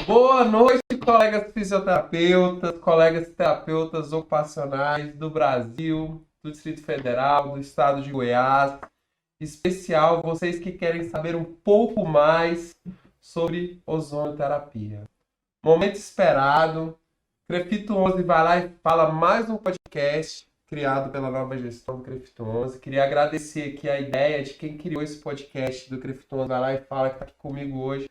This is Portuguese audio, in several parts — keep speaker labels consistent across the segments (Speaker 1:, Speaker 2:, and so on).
Speaker 1: Boa noite, colegas fisioterapeutas, colegas terapeutas ocupacionais do Brasil, do Distrito Federal, do Estado de Goiás. Em especial, vocês que querem saber um pouco mais sobre ozonoterapia. Momento esperado. Crefito 11 vai lá e fala mais um podcast criado pela nova gestão do Crefito 11. Queria agradecer aqui a ideia de quem criou esse podcast do Crefito 11. Vai lá e fala que está aqui comigo hoje,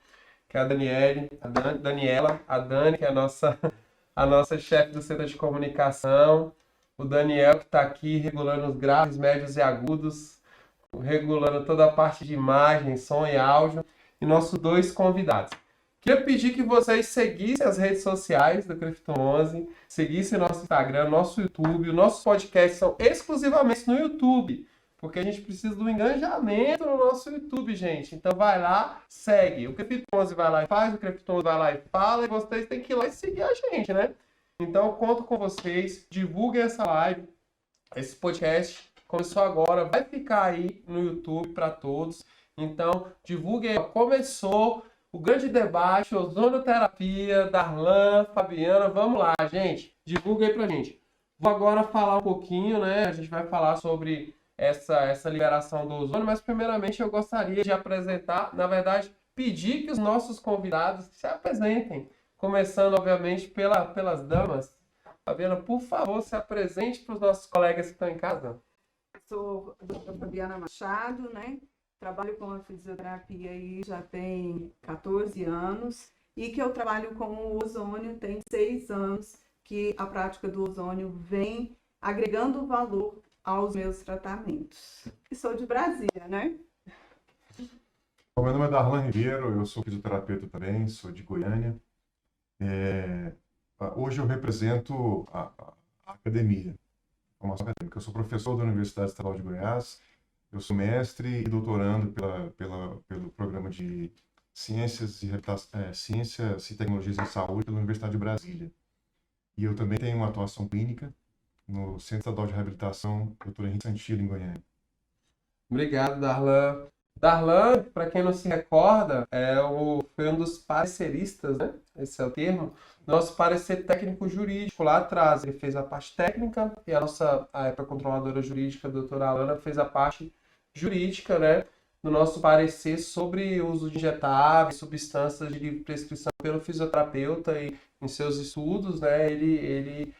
Speaker 1: que é a Daniela, a Dani, que é a nossa chefe do Centro de Comunicação, o Daniel, que está aqui regulando os graves, médios e agudos, regulando toda a parte de imagem, som e áudio, e nossos dois convidados. Queria pedir que vocês seguissem as redes sociais do Crefito 11, seguissem nosso Instagram, nosso YouTube. Os nossos podcasts são exclusivamente no YouTube, porque a gente precisa do engajamento no nosso YouTube, gente. Então vai lá, segue. O Crefito 11 vai lá e faz, o Crefito 11 vai lá e fala, e vocês têm que ir lá e seguir a gente, né? Então eu conto com vocês, divulguem essa live, esse podcast começou agora, vai ficar aí no YouTube para todos. Então divulguem, começou o grande debate, ozonoterapia, Darlan, Fabiana, vamos lá, gente, divulga aí pra gente. Vou agora falar um pouquinho, né? A gente vai falar sobre essa liberação do ozônio, mas primeiramente eu gostaria de apresentar, na verdade, pedir que os nossos convidados se apresentem, começando, obviamente, pelas damas. Fabiana, por favor, se apresente para os nossos colegas que estão em casa.
Speaker 2: Sou a doutora Fabiana Machado, né? Trabalho com a fisioterapia aí já tem 14 anos e que eu trabalho com o ozônio tem 6 anos que a prática do ozônio vem agregando valor aos meus tratamentos. E sou de Brasília, né?
Speaker 3: Meu nome é Darlan Ribeiro, eu sou fisioterapeuta também, sou de Goiânia. Hoje eu represento a academia, a formação acadêmica. Eu sou professor da Universidade Estadual de Goiás. Eu sou mestre e doutorando pelo programa de Ciências e Tecnologias em Saúde pela Universidade de Brasília. E eu também tenho uma atuação clínica no Centro Estadual de Reabilitação Dr. Henrique Santillo, em Goiânia.
Speaker 1: Obrigado, Darlan. Darlan, para quem não se recorda, foi um dos pareceristas, né? Esse é o termo, nosso parecer técnico jurídico lá atrás. Ele fez a parte técnica e a época controladora jurídica, a doutora Alana, fez a parte jurídica, né, no nosso parecer sobre o uso de injetáveis, substâncias de livre prescrição pelo fisioterapeuta e em seus estudos, né, ele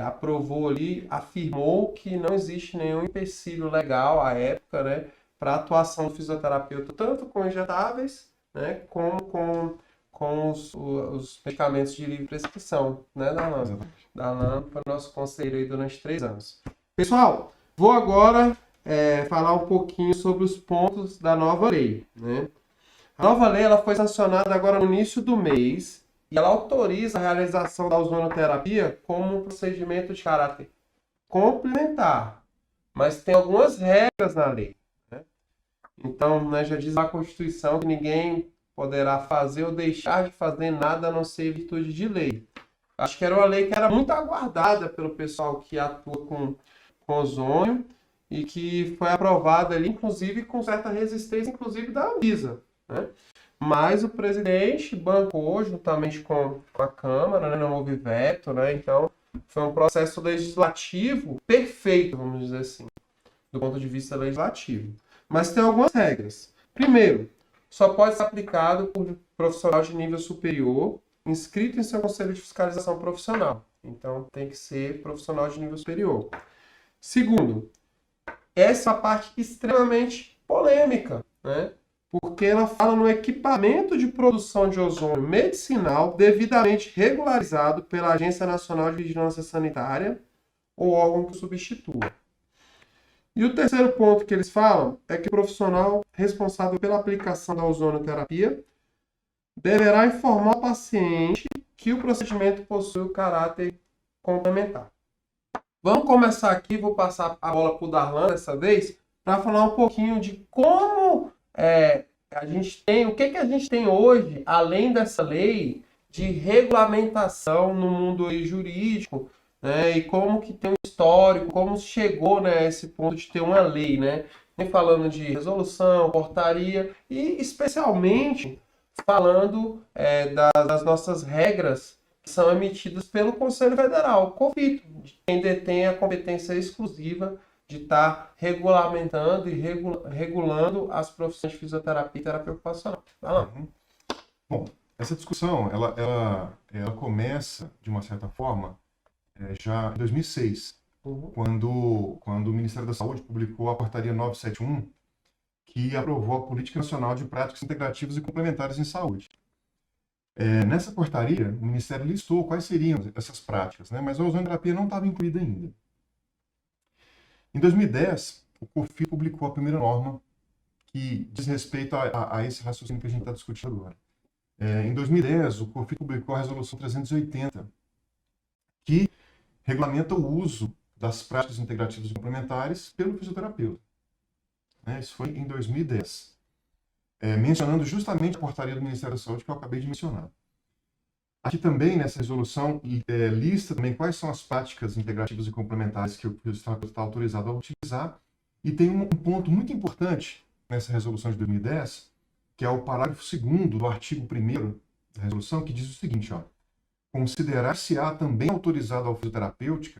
Speaker 1: aprovou ali, afirmou que não existe nenhum empecilho legal à época, né, para a atuação do fisioterapeuta, tanto com injetáveis, né, como com os medicamentos de livre prescrição, né, Darlan? Darlan foi nosso conselheiro aí durante 3 anos. Pessoal, vou agora falar um pouquinho sobre os pontos da nova lei, né? A nova lei ela foi sancionada agora no início do mês e ela autoriza a realização da ozonoterapia como um procedimento de caráter complementar, mas tem algumas regras na lei, né? Então, né, já diz a Constituição que ninguém poderá fazer ou deixar de fazer nada a não ser em virtude de lei. Acho que era uma lei que era muito aguardada pelo pessoal que atua com ozônio e que foi aprovada ali, inclusive, com certa resistência, inclusive, da Anvisa, né? Mas o presidente bancou juntamente com a Câmara, né? Não houve veto, né? Então, foi um processo legislativo perfeito, vamos dizer assim, do ponto de vista legislativo. Mas tem algumas regras. Primeiro, só pode ser aplicado por profissional de nível superior inscrito em seu conselho de fiscalização profissional. Então, tem que ser profissional de nível superior. Segundo, essa é uma parte extremamente polêmica, né? Porque ela fala no equipamento de produção de ozônio medicinal devidamente regularizado pela Agência Nacional de Vigilância Sanitária ou órgão que substitua. E o terceiro ponto que eles falam é que o profissional responsável pela aplicação da ozonoterapia deverá informar o paciente que o procedimento possui o caráter complementar. Vamos começar aqui, vou passar a bola para o Darlan dessa vez, para falar um pouquinho de como a gente tem, o que a gente tem hoje, além dessa lei, de regulamentação no mundo jurídico, né, e como que tem um histórico, como chegou, né, a esse ponto de ter uma lei, né? Falando de resolução, portaria e especialmente falando das nossas regras que são emitidas pelo Conselho Federal, COFITO, de quem detém a competência exclusiva de estar regulamentando e regulando as profissões de fisioterapia e terapia ocupacional. Vai lá.
Speaker 3: Bom, essa discussão, ela começa, de uma certa forma, já em 2006, quando o Ministério da Saúde publicou a Portaria 971, que aprovou a Política Nacional de Práticas Integrativas e Complementares em Saúde. Nessa portaria, o Ministério listou quais seriam essas práticas, né? Mas a ozonoterapia não estava incluída ainda. Em 2010, o COFITO publicou a primeira norma que diz respeito a esse raciocínio que a gente está discutindo agora. Em 2010, o COFITO publicou a Resolução 380, que regulamenta o uso das práticas integrativas e complementares pelo fisioterapeuta. Isso foi em 2010. Mencionando justamente a portaria do Ministério da Saúde que eu acabei de mencionar. Aqui também, nessa resolução, lista também quais são as práticas integrativas e complementares que o fisioterapeuta está autorizado a utilizar. E tem um ponto muito importante nessa resolução de 2010, que é o parágrafo 2º do artigo 1º da resolução, que diz o seguinte, considerar-se-á também autorizado ao fisioterapeuta,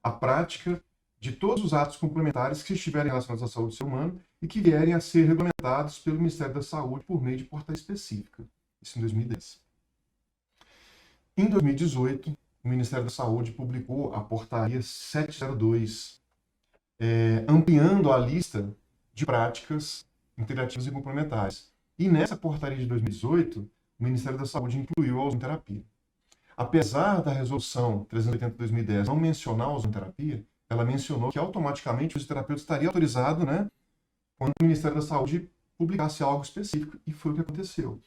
Speaker 3: a prática de todos os atos complementares que estiverem relacionados à saúde do ser humano e que vierem a ser regulamentados pelo Ministério da Saúde por meio de portaria específica. Isso em 2010. Em 2018, o Ministério da Saúde publicou a Portaria 702, ampliando a lista de práticas integrativas e complementares. E nessa portaria de 2018, o Ministério da Saúde incluiu a ozonoterapia. Apesar da resolução 380 de 2010 não mencionar a ozonoterapia, ela mencionou que automaticamente o fisioterapeuta estaria autorizado, quando o Ministério da Saúde publicasse algo específico, e foi o que aconteceu.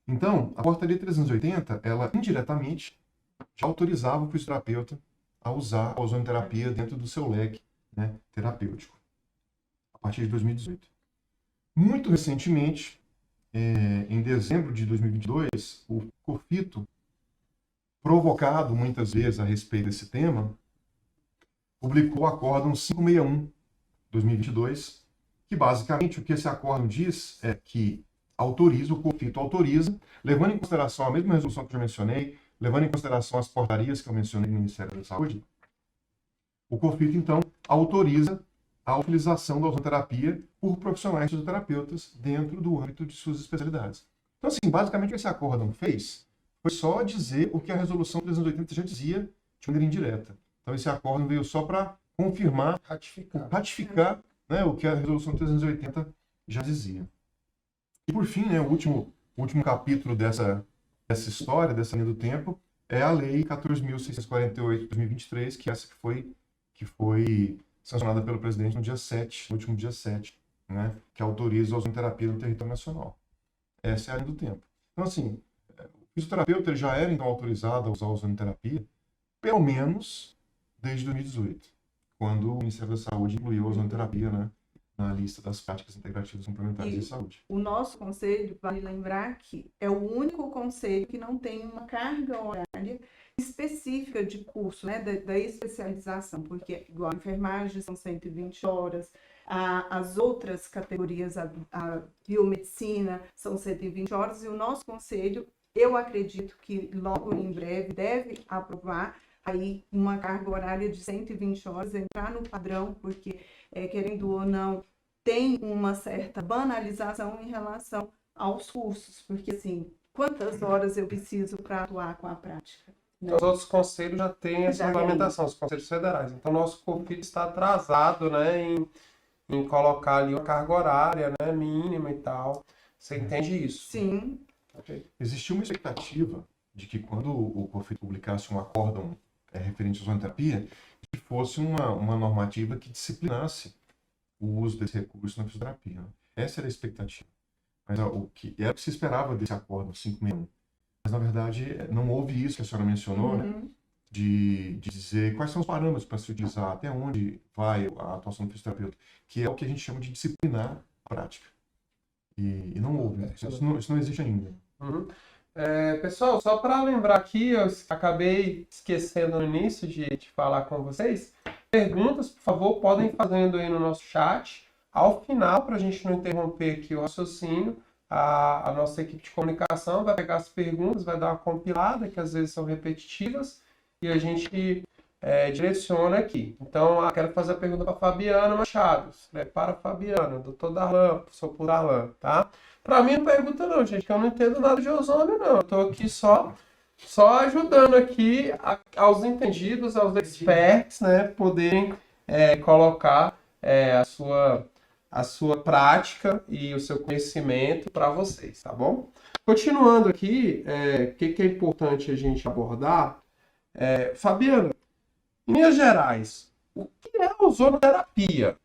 Speaker 3: Então, a portaria 380, ela indiretamente já autorizava o fisioterapeuta a usar a ozonoterapia dentro do seu leque terapêutico, a partir de 2018. Muito recentemente, em dezembro de 2022, o COFITO, provocado muitas vezes a respeito desse tema, publicou o Acórdão 561/2022, que basicamente o que esse acórdão diz é que o COFITO autoriza, levando em consideração a mesma resolução que eu já mencionei, levando em consideração as portarias que eu mencionei no Ministério da Saúde, o COFITO, então, autoriza a utilização da ozonoterapia por profissionais fisioterapeutas dentro do âmbito de suas especialidades. Então, assim, basicamente o que esse acórdão fez foi só dizer o que a Resolução 380 já dizia de maneira indireta. Então, esse acórdão veio só para confirmar, ratificar o que a Resolução 380 já dizia. E, por fim, o último capítulo dessa história, dessa linha do tempo, é a Lei 14.648 de 2023, que é essa que foi sancionada pelo presidente no último dia 7, que autoriza a ozonoterapia no território nacional. Essa é a linha do tempo. Então, assim, o fisioterapeuta já era, então, autorizado a usar a ozonoterapia, pelo menos desde 2018, quando o Ministério da Saúde incluiu a ozonoterapia, na lista das práticas integrativas complementares de saúde.
Speaker 2: O nosso conselho, vale lembrar que é o único conselho que não tem uma carga horária específica de curso, da especialização, porque igual a enfermagem são 120 horas, as outras categorias, a biomedicina são 120 horas, e o nosso conselho, eu acredito que logo em breve deve aprovar aí uma carga horária de 120 horas, entrar no padrão, porque, querendo ou não, tem uma certa banalização em relação aos cursos, porque, assim, quantas horas eu preciso para atuar com a prática?
Speaker 1: Então, os outros conselhos já têm essa regulamentação, os conselhos federais. Então, nosso COFITO está atrasado, em colocar ali uma carga horária, mínima e tal. Você entende isso?
Speaker 2: Sim.
Speaker 1: Okay.
Speaker 3: Existia uma expectativa de que quando o COFITO publicasse um acórdão referente à ozonoterapia, que fosse uma normativa que disciplinasse o uso desse recurso na fisioterapia. Essa era a expectativa. Mas o que se esperava desse acórdão 561. Mas, na verdade, não houve isso que a senhora mencionou, de dizer quais são os parâmetros para se utilizar, até onde vai a atuação do fisioterapeuta, que é o que a gente chama de disciplinar a prática. E não houve. Isso não existe ainda.
Speaker 1: Pessoal, só para lembrar aqui, eu acabei esquecendo no início de falar com vocês, perguntas, por favor, podem ir fazendo aí no nosso chat. Ao final, para a gente não interromper aqui o raciocínio, a nossa equipe de comunicação vai pegar as perguntas, vai dar uma compilada, que às vezes são repetitivas, e a gente direciona aqui. Então, eu quero fazer a pergunta para a Fabiana Machado. Para a Fabiana, doutor Darlan, professor por Darlan, tá? Para mim não pergunta não, gente, que eu não entendo nada de ozônio, não. Eu estou aqui só ajudando aqui aos entendidos, aos experts, né, poderem colocar a sua prática e o seu conhecimento para vocês, tá bom? Continuando aqui, o que é importante a gente abordar? Fabiana, em Minas Gerais, o que é a ozonoterapia?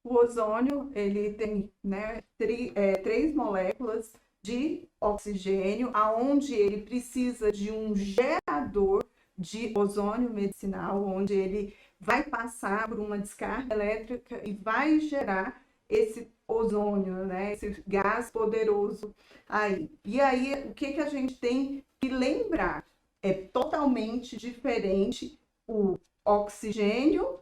Speaker 2: O ozônio, ele tem, né, três moléculas de oxigênio, aonde ele precisa de um gerador de ozônio medicinal, onde ele vai passar por uma descarga elétrica e vai gerar esse ozônio, né, esse gás poderoso aí. E aí, o que a gente tem que lembrar? É totalmente diferente o oxigênio,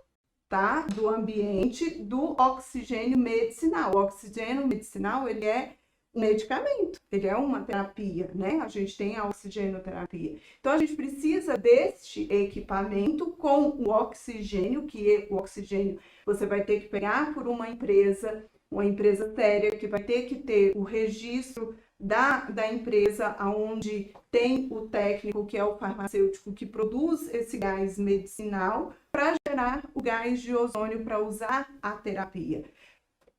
Speaker 2: tá, do ambiente do oxigênio medicinal. O oxigênio medicinal, ele é um medicamento, ele é uma terapia, né? A gente tem a oxigenoterapia. Então, a gente precisa deste equipamento com o oxigênio, que o oxigênio você vai ter que pegar por uma empresa séria, que vai ter que ter o registro da empresa onde tem o técnico, que é o farmacêutico, que produz esse gás medicinal para gerar o gás de ozônio para usar a terapia.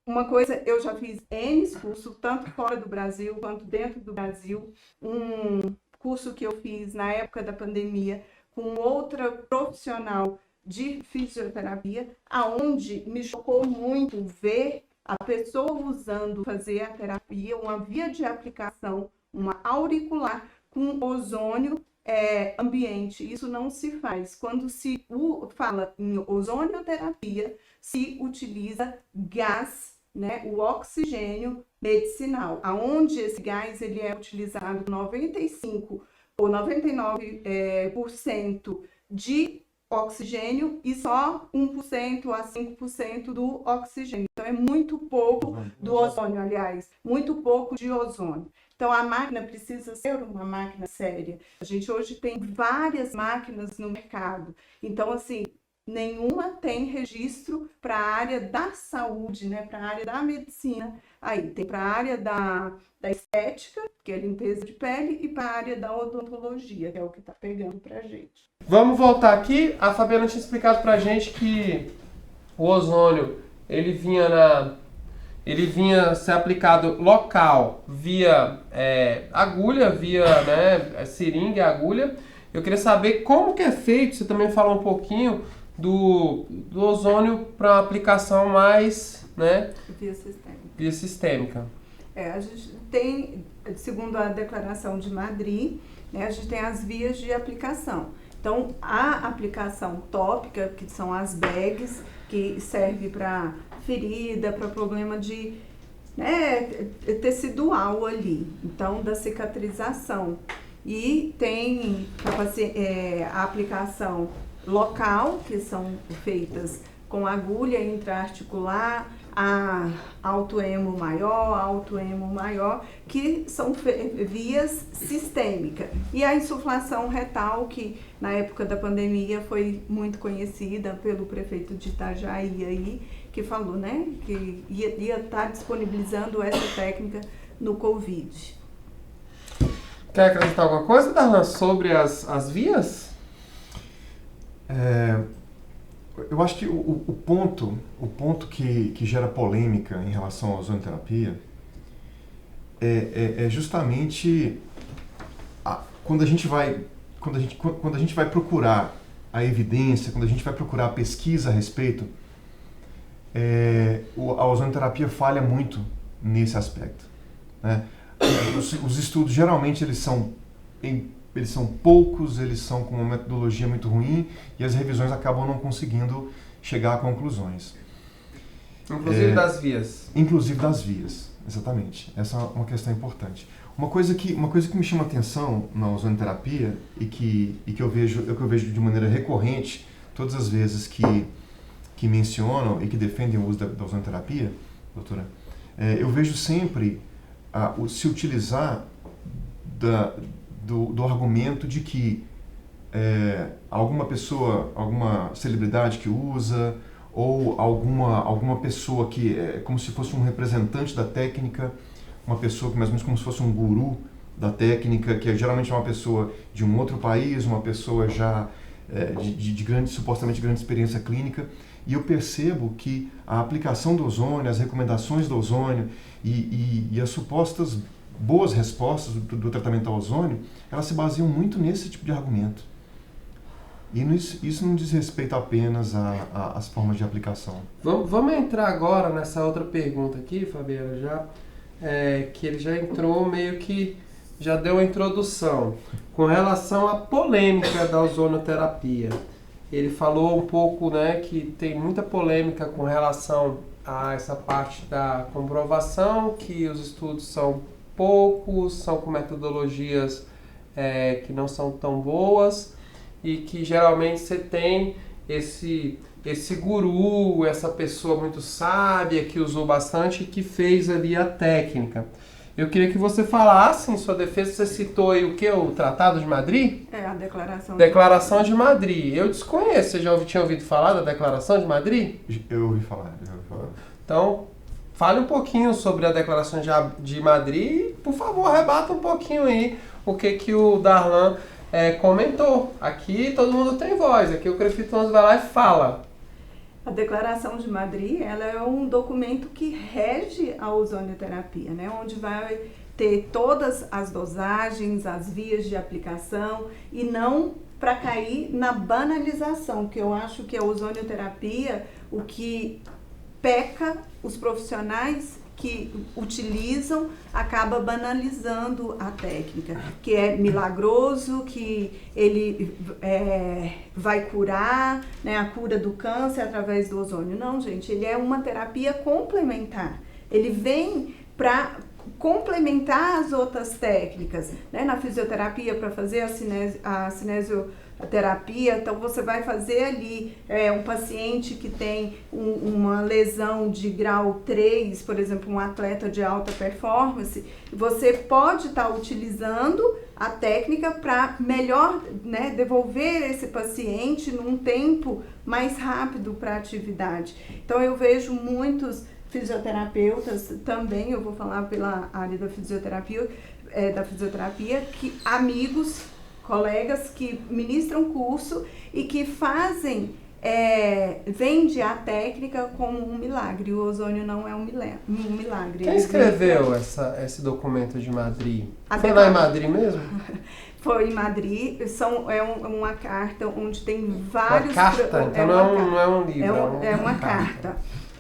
Speaker 2: Uma coisa, eu já fiz N cursos, tanto fora do Brasil quanto dentro do Brasil. Um curso que eu fiz na época da pandemia com outra profissional de fisioterapia, aonde me chocou muito ver a pessoa usando fazer a terapia, uma via de aplicação, uma auricular com ozônio ambiente. Isso não se faz. Quando se fala em ozonioterapia, se utiliza gás, né, o oxigênio medicinal, aonde esse gás ele é utilizado 95 ou 99% de oxigênio e só 1% a 5% do oxigênio. Então, é muito pouco do ozônio, aliás, muito pouco de ozônio. Então, a máquina precisa ser uma máquina séria. A gente hoje tem várias máquinas no mercado. Então, assim, nenhuma tem registro para a área da saúde, né? Para a área da medicina. Aí, tem para a área da estética, que é limpeza de pele, e para a área da odontologia, que é o que está pegando para a gente.
Speaker 1: Vamos voltar aqui. A Fabiana tinha explicado para a gente que o ozônio ele vinha ser aplicado local via agulha, via seringa e agulha. Eu queria saber como que é feito. Você também falou um pouquinho do ozônio para aplicação mais, né, via sistêmica.
Speaker 2: A gente tem, segundo a Declaração de Madrid, né, a gente tem as vias de aplicação. Então, a aplicação tópica, que são as bags, que serve para ferida, para problema de tecidual ali, então da cicatrização. E tem a aplicação local, que são feitas com agulha intraarticular, a autoemo maior, que são vias sistêmicas. E a insuflação retal, que na época da pandemia foi muito conhecida pelo prefeito de Itajaí aí, que falou, né, que ia estar disponibilizando essa técnica no Covid.
Speaker 1: Quer acrescentar alguma coisa, Darlan, sobre as vias?
Speaker 3: Eu acho que o ponto que gera polêmica em relação à ozonoterapia é justamente quando a gente vai procurar a evidência, quando a gente vai procurar a pesquisa a respeito, a ozonoterapia falha muito nesse aspecto, né? Os estudos geralmente eles são poucos, eles são com uma metodologia muito ruim e as revisões acabam não conseguindo chegar a conclusões.
Speaker 1: Inclusive das vias.
Speaker 3: Inclusive das vias, exatamente. Essa é uma questão importante. Uma coisa que me chama a atenção na ozonoterapia e que eu vejo de maneira recorrente todas as vezes que mencionam e que defendem o uso da ozonoterapia, doutora, eu vejo sempre se utilizar do argumento de que alguma pessoa, alguma celebridade que usa, ou alguma pessoa que é como se fosse um representante da técnica, uma pessoa que mais ou menos como se fosse um guru da técnica, que geralmente é uma pessoa de um outro país, uma pessoa já supostamente grande experiência clínica, e eu percebo que a aplicação do ozônio, as recomendações do ozônio e as supostas boas respostas do tratamento ao ozônio, elas se baseiam muito nesse tipo de argumento. E isso não diz respeito apenas às formas de aplicação.
Speaker 1: Vamos entrar agora nessa outra pergunta aqui, Fabiana, já que ele já entrou meio que já deu a introdução com relação à polêmica da ozonoterapia. Ele falou um pouco, né, que tem muita polêmica com relação a essa parte da comprovação, que os estudos são poucos, são com metodologias que não são tão boas, e que geralmente você tem esse guru, essa pessoa muito sábia que usou bastante e que fez ali a técnica. Eu queria que você falasse em sua defesa, você citou aí o que? O Tratado de Madrid?
Speaker 2: A Declaração
Speaker 1: de Madrid. Eu desconheço, você já tinha ouvido falar da Declaração de Madrid?
Speaker 3: Eu ouvi falar.
Speaker 1: Então, fale um pouquinho sobre a Declaração de Madrid e, por favor, rebata um pouquinho aí o que o Darlan comentou. Aqui todo mundo tem voz, aqui o Crefito 11 vai lá e fala.
Speaker 2: A Declaração de Madrid, ela é um documento que rege a ozonioterapia, né? Onde vai ter todas as dosagens, as vias de aplicação, e não para cair na banalização, que eu acho que a ozonioterapia, o que peca os profissionais que utilizam, acaba banalizando a técnica, que é milagroso, que ele vai curar, né, a cura do câncer através do ozônio. Não, gente, ele é uma terapia complementar. Ele vem para complementar as outras técnicas, né? Na fisioterapia, para fazer a cinesioterapia, então você vai fazer ali um paciente que tem uma lesão de grau 3, por exemplo, um atleta de alta performance, você pode estar utilizando a técnica para melhor, né, devolver esse paciente num tempo mais rápido para a atividade. Então eu vejo muitos fisioterapeutas também, eu vou falar pela área da fisioterapia, que amigos, colegas que ministram curso e que fazem, vende a técnica como um milagre. O ozônio não é um milagre.
Speaker 1: Quem escreveu esse documento de Madrid? Foi
Speaker 2: lá
Speaker 1: em Madrid mesmo?
Speaker 2: Foi em Madrid, uma carta onde tem vários...
Speaker 1: Uma carta? Então não é um livro.
Speaker 2: É uma carta.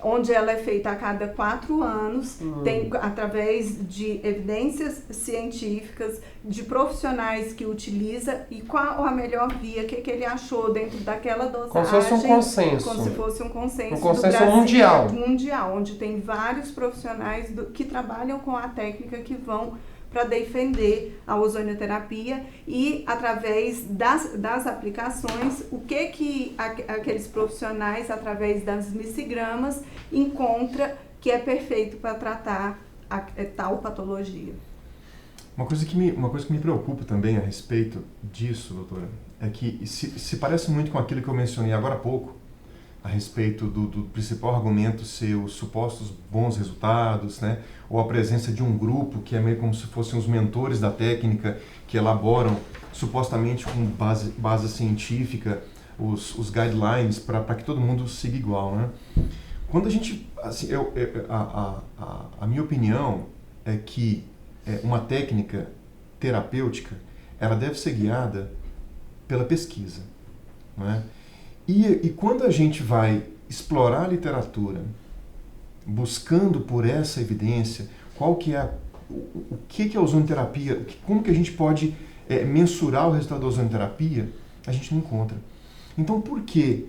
Speaker 2: Onde ela é feita a cada 4 anos, tem através de evidências científicas, de profissionais que utiliza e qual a melhor via, o que ele achou dentro daquela dosagem.
Speaker 1: Como se fosse um consenso.
Speaker 2: Como se fosse um consenso.
Speaker 1: Um consenso
Speaker 2: do
Speaker 1: mundial.
Speaker 2: Mundial, onde tem vários profissionais que trabalham com a técnica, que vão para defender a ozonioterapia, e através das aplicações, o que aqueles profissionais, através das missigramas, encontra que é perfeito para tratar tal patologia.
Speaker 3: Uma coisa que me preocupa também a respeito disso, doutora, é que se parece muito com aquilo que eu mencionei agora há pouco, a respeito do principal argumento ser os supostos bons resultados, né? Ou a presença de um grupo que é meio como se fossem os mentores da técnica, que elaboram supostamente com base científica os guidelines para que todo mundo siga igual, né? Quando a gente, assim, a minha opinião é que uma técnica terapêutica, ela deve ser guiada pela pesquisa, não é? E quando a gente vai explorar a literatura, buscando por essa evidência, o que é a ozonoterapia, como que a gente pode mensurar o resultado da ozonoterapia, a gente não encontra. Então, por que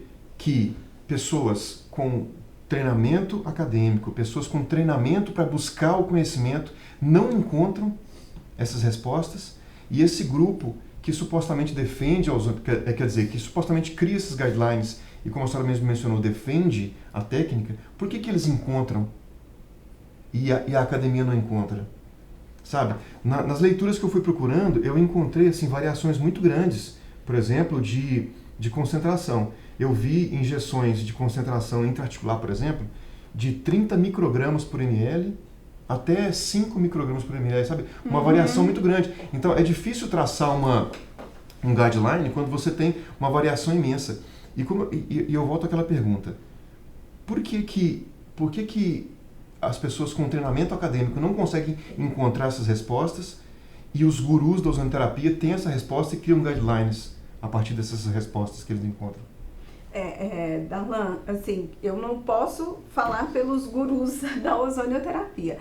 Speaker 3: pessoas com treinamento acadêmico, pessoas com treinamento para buscar o conhecimento, não encontram essas respostas, e esse grupo que supostamente defende, quer dizer, que supostamente cria esses guidelines e, como a senhora mesmo mencionou, defende a técnica, por que eles encontram e a academia não encontra? sabe? Nas leituras que eu fui procurando, eu encontrei assim, variações muito grandes, por exemplo, de concentração. Eu vi injeções de concentração intraarticular, por exemplo, de 30 microgramas por ml até 5 microgramas por ml, sabe? Uma variação muito grande. Então, é difícil traçar um guideline quando você tem uma variação imensa. E eu volto àquela pergunta. Por que as pessoas com treinamento acadêmico não conseguem encontrar essas respostas e os gurus da ozonoterapia têm essa resposta e criam guidelines a partir dessas respostas que eles encontram?
Speaker 2: Darlan, assim, eu não posso falar pelos gurus da ozonioterapia.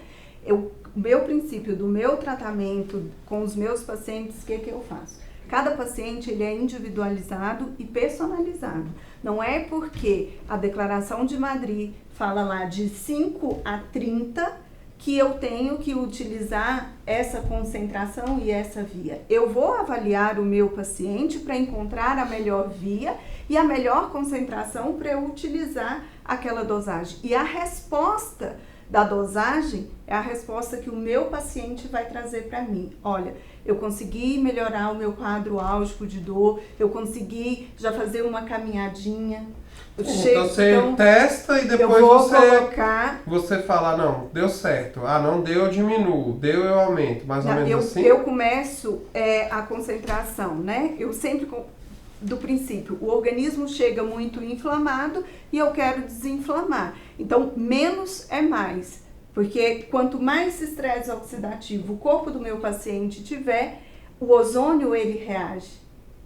Speaker 2: O meu princípio do meu tratamento com os meus pacientes, o que eu faço? Cada paciente ele é individualizado e personalizado. Não é porque a Declaração de Madrid fala lá de 5 a 30 que eu tenho que utilizar essa concentração e essa via. Eu vou avaliar o meu paciente para encontrar a melhor via e a melhor concentração para eu utilizar aquela dosagem. E a resposta da dosagem é a resposta que o meu paciente vai trazer para mim. Olha, eu consegui melhorar o meu quadro álgico de dor, eu consegui já fazer uma caminhadinha.
Speaker 1: Então você testa e depois você fala, não, deu certo. Ah, não deu, eu diminuo. Deu, eu aumento. Mais ou menos assim?
Speaker 2: Eu começo a concentração, né? Eu sempre, do princípio, o organismo chega muito inflamado e eu quero desinflamar. Então, menos é mais. Porque quanto mais estresse oxidativo o corpo do meu paciente tiver, o ozônio ele reage.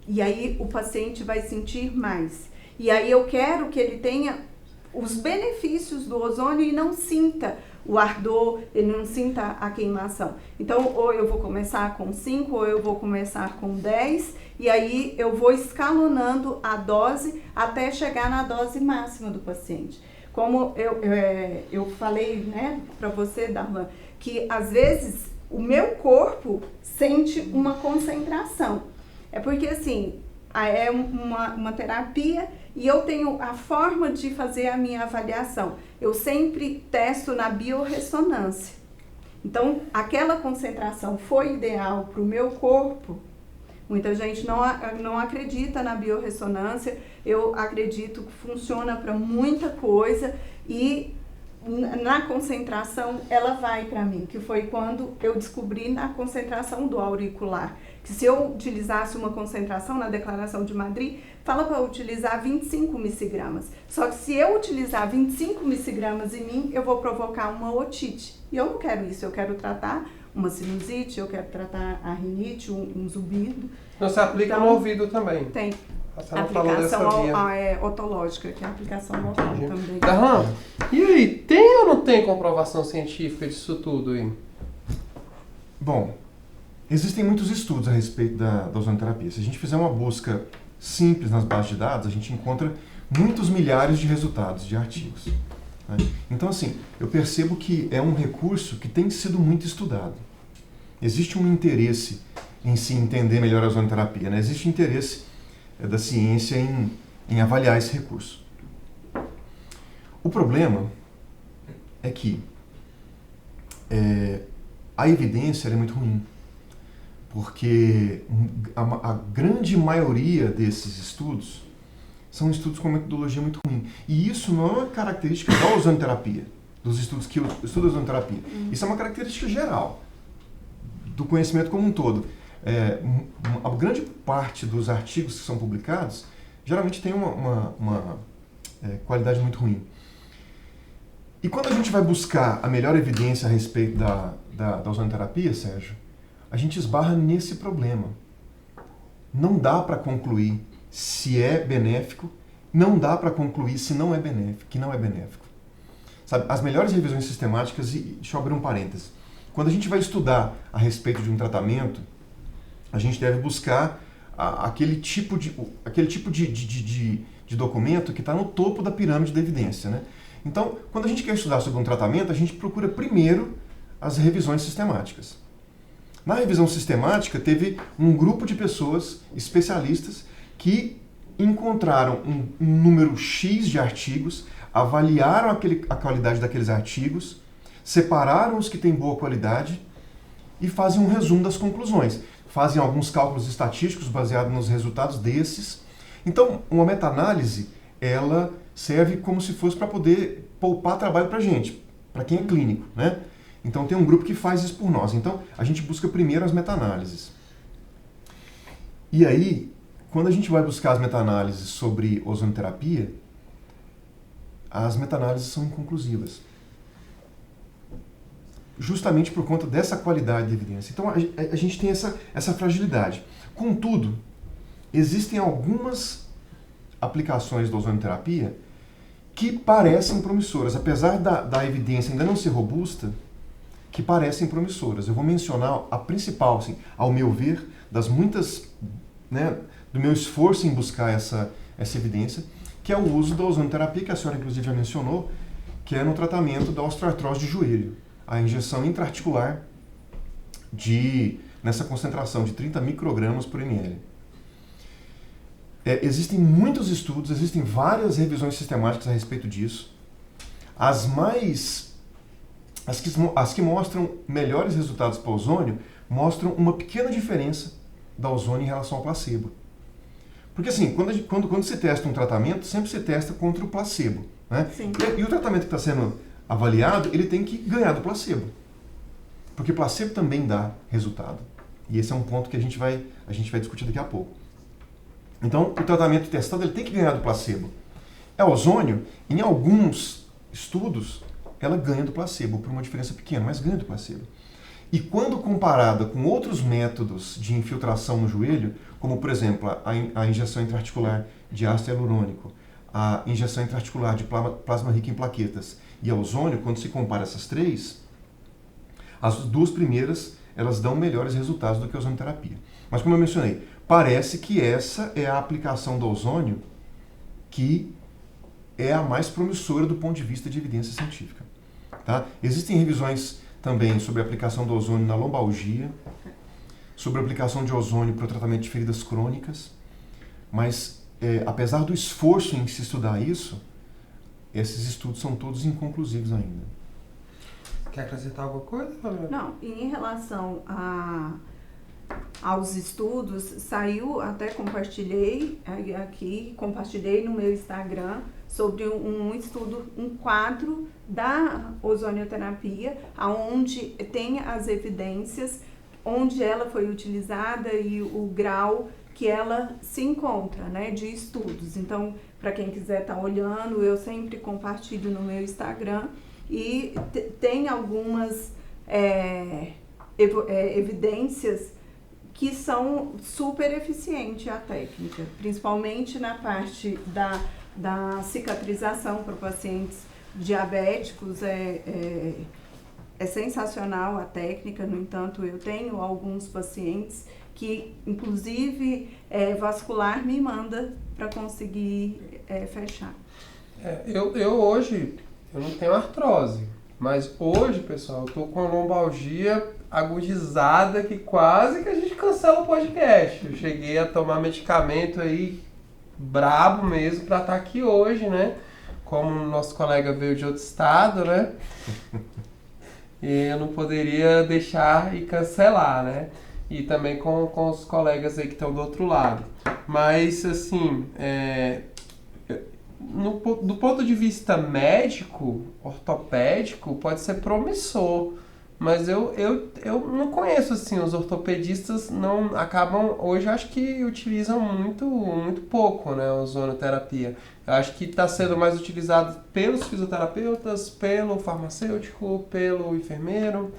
Speaker 2: E aí o paciente vai sentir mais. E aí eu quero que ele tenha os benefícios do ozônio e não sinta o ardor, ele não sinta a queimação. Então, ou eu vou começar com 5, ou eu vou começar com 10, e aí eu vou escalonando a dose até chegar na dose máxima do paciente. Como eu falei, né, para você, Darlan, que às vezes o meu corpo sente uma concentração. É porque assim, é uma terapia e eu tenho a forma de fazer a minha avaliação. Eu sempre testo na biorressonância. Então, aquela concentração foi ideal para o meu corpo. Muita gente não acredita na biorressonância. Eu acredito que funciona para muita coisa e na concentração ela vai para mim, que foi quando eu descobri na concentração do auricular. Que se eu utilizasse uma concentração na Declaração de Madrid, fala para utilizar 25 microgramas. Só que se eu utilizar 25 microgramas em mim, eu vou provocar uma otite. E eu não quero isso, eu quero tratar uma sinusite, eu quero tratar a rinite, um zumbido.
Speaker 1: Você aplica no ouvido também?
Speaker 2: Tem.
Speaker 1: Você
Speaker 2: a
Speaker 1: não falou dessa via.
Speaker 2: Otológica, que é a aplicação local também.
Speaker 1: Darlan, e aí, tem ou não tem comprovação científica disso tudo aí?
Speaker 3: Bom, existem muitos estudos a respeito da ozonoterapia. Se a gente fizer uma busca simples nas bases de dados, a gente encontra muitos milhares de resultados, de artigos. Né? Então, assim, eu percebo que é um recurso que tem sido muito estudado. Existe um interesse em se entender melhor a ozonoterapia, né? Existe interesse da ciência em avaliar esse recurso. O problema é que a evidência é muito ruim, porque a grande maioria desses estudos são estudos com metodologia muito ruim. E isso não é uma característica da ozonoterapia, dos estudos que estudam a ozonoterapia. Isso é uma característica geral do conhecimento como um todo. A grande parte dos artigos que são publicados geralmente tem uma qualidade muito ruim. E quando a gente vai buscar a melhor evidência a respeito da ozonoterapia, Sérgio, a gente esbarra nesse problema. Não dá para concluir se é benéfico, não dá para concluir se não é benéfico, que não é benéfico. Sabe, as melhores revisões sistemáticas, e deixa eu abrir um parênteses, quando a gente vai estudar a respeito de um tratamento, a gente deve buscar aquele tipo de documento que está no topo da pirâmide da evidência, né? Então, quando a gente quer estudar sobre um tratamento, a gente procura primeiro as revisões sistemáticas. Na revisão sistemática, teve um grupo de pessoas, especialistas, que encontraram um número X de artigos, avaliaram a qualidade daqueles artigos, separaram os que têm boa qualidade e fazem um resumo das conclusões. Fazem alguns cálculos estatísticos baseados nos resultados desses. Então, uma meta-análise, ela serve como se fosse para poder poupar trabalho para a gente, para quem é clínico, né? Então, tem um grupo que faz isso por nós. Então, a gente busca primeiro as meta-análises. E aí, quando a gente vai buscar as meta-análises sobre ozonoterapia, as meta-análises são inconclusivas. Justamente por conta dessa qualidade de evidência. Então, a gente tem essa fragilidade. Contudo, existem algumas aplicações da ozonoterapia que parecem promissoras, apesar da evidência ainda não ser robusta, que parecem promissoras. Eu vou mencionar a principal, assim, ao meu ver, das muitas, né, do meu esforço em buscar essa evidência, que é o uso da ozonoterapia, que a senhora inclusive já mencionou, que é no tratamento da osteoartrose de joelho. A injeção intraarticular nessa concentração de 30 microgramas por ml. Existem muitos estudos, existem várias revisões sistemáticas a respeito disso. As que mostram melhores resultados para o ozônio mostram uma pequena diferença da ozônio em relação ao placebo. Porque assim, quando se testa um tratamento, sempre se testa contra o placebo, né?
Speaker 2: Sim.
Speaker 3: E o tratamento que está sendo avaliado, ele tem que ganhar do placebo. Porque placebo também dá resultado. E esse é um ponto que a gente vai discutir daqui a pouco. Então, o tratamento testado ele tem que ganhar do placebo. A ozônio, em alguns estudos, ela ganha do placebo, por uma diferença pequena, mas ganha do placebo. E quando comparada com outros métodos de infiltração no joelho, como, por exemplo, a injeção intraarticular de ácido hialurônico, a injeção intraarticular de plasma rico em plaquetas e a ozônio, quando se compara essas três, as duas primeiras elas dão melhores resultados do que a ozonoterapia. Mas como eu mencionei, parece que essa é a aplicação do ozônio que é a mais promissora do ponto de vista de evidência científica. Tá? Existem revisões também sobre a aplicação do ozônio na lombalgia, sobre a aplicação de ozônio para o tratamento de feridas crônicas, mas apesar do esforço em se estudar isso, esses estudos são todos inconclusivos ainda.
Speaker 1: Quer acrescentar alguma coisa, Fabiana?
Speaker 2: Não, e em relação aos estudos, saiu, até compartilhei no meu Instagram, sobre um estudo, um quadro da ozonioterapia, onde tem as evidências, onde ela foi utilizada e o grau que ela se encontra, né, de estudos. Então, para quem quiser estar olhando, eu sempre compartilho no meu Instagram e tem algumas evidências que são super eficientes a técnica, principalmente na parte da cicatrização para pacientes diabéticos. É sensacional a técnica. No entanto, eu tenho alguns pacientes que, inclusive, vascular me manda para conseguir fechar.
Speaker 1: Eu hoje, eu não tenho artrose, mas hoje, pessoal, eu tô com a lombalgia agudizada que quase que a gente cancela o podcast. Eu cheguei a tomar medicamento aí brabo mesmo para estar aqui hoje, né? Como o nosso colega veio de outro estado, né? E eu não poderia deixar e cancelar, né? E também com os colegas aí que estão do outro lado. Mas, assim, do ponto de vista médico, ortopédico, pode ser promissor. Mas eu não conheço, assim, os ortopedistas não acabam, hoje acho que utilizam muito pouco, né, a ozonoterapia. Eu acho que está sendo mais utilizado pelos fisioterapeutas, pelo farmacêutico, pelo enfermeiro,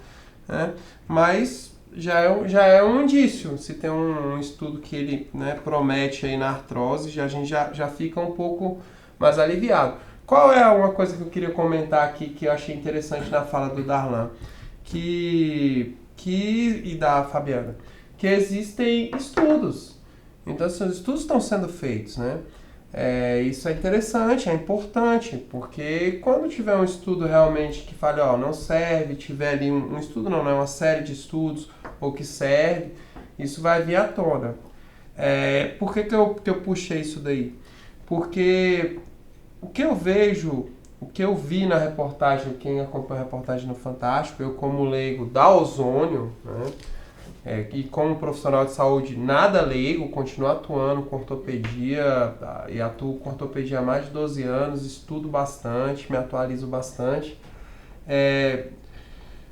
Speaker 1: né, mas já é um indício. Se tem um estudo que ele, né, promete aí na artrose, a gente já fica um pouco mais aliviado. Qual é uma coisa que eu queria comentar aqui que eu achei interessante na fala do Darlan? E da Fabiana, que existem estudos. Então, assim, os estudos estão sendo feitos, né? Isso é interessante, é importante, porque quando tiver um estudo realmente que fale, não serve, tiver ali um estudo, não é uma série de estudos, ou que serve, isso vai vir à tona. Por que eu puxei isso daí? Porque o que eu vejo o que eu vi na reportagem, quem acompanha a reportagem no Fantástico, eu como leigo da ozônio, né? E como profissional de saúde nada leigo, continuo atuando com ortopedia e atuo com ortopedia há mais de 12 anos, estudo bastante, me atualizo bastante.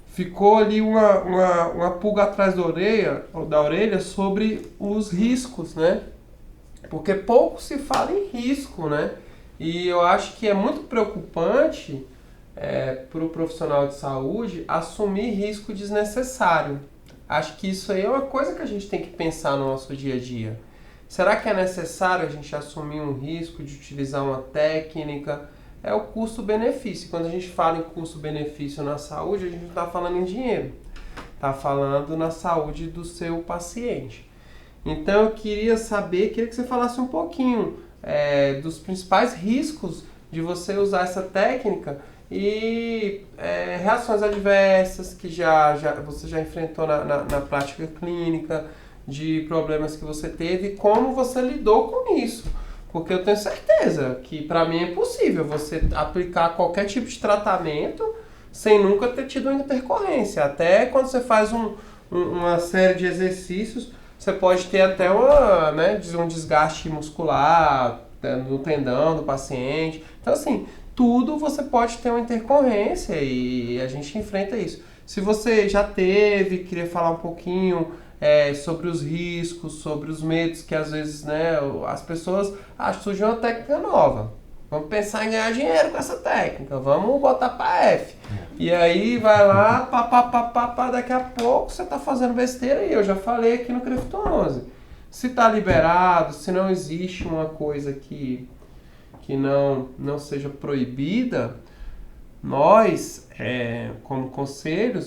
Speaker 1: Ficou ali uma pulga atrás da orelha sobre os riscos, né? Porque pouco se fala em risco, né? E eu acho que é muito preocupante para o profissional de saúde assumir risco desnecessário. Acho que isso aí é uma coisa que a gente tem que pensar no nosso dia a dia. Será que é necessário a gente assumir um risco de utilizar uma técnica? É o custo-benefício. Quando a gente fala em custo-benefício na saúde, a gente não está falando em dinheiro. Está falando na saúde do seu paciente. Então eu queria que você falasse um pouquinho dos principais riscos de você usar essa técnica e reações adversas que você já enfrentou na prática clínica, de problemas que você teve e como você lidou com isso. Porque eu tenho certeza que para mim é impossível você aplicar qualquer tipo de tratamento sem nunca ter tido uma intercorrência. Até quando você faz uma série de exercícios, você pode ter até um desgaste muscular no tendão do paciente. Então, assim, tudo você pode ter uma intercorrência e a gente enfrenta isso. Se você já teve, queria falar um pouquinho sobre os riscos, sobre os medos que às vezes as pessoas acham que surgiu uma técnica nova. Vamos pensar em ganhar dinheiro com essa técnica, vamos botar para F. E aí vai lá, daqui a pouco você está fazendo besteira e eu já falei aqui no CREFTO 11. Se está liberado, se não existe uma coisa que não seja proibida, nós, como conselho,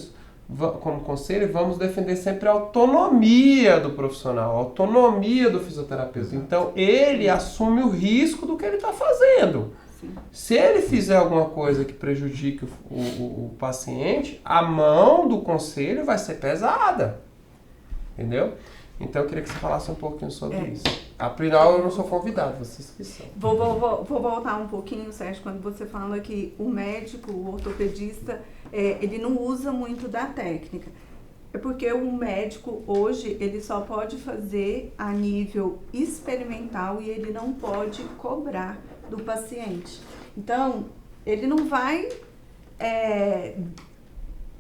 Speaker 1: vamos defender sempre a autonomia do profissional, a autonomia do fisioterapeuta. Então, ele assume o risco do que ele está fazendo. Sim. Se ele fizer alguma coisa que prejudique o paciente, a mão do conselho vai ser pesada. Entendeu? Então, eu queria que você falasse um pouquinho sobre isso. Afinal, eu não sou convidado, vocês que são.
Speaker 2: Vou voltar um pouquinho, Sérgio, quando você fala que o médico, o ortopedista, ele não usa muito da técnica. É porque o médico, hoje, ele só pode fazer a nível experimental e ele não pode cobrar do paciente. Então, ele não vai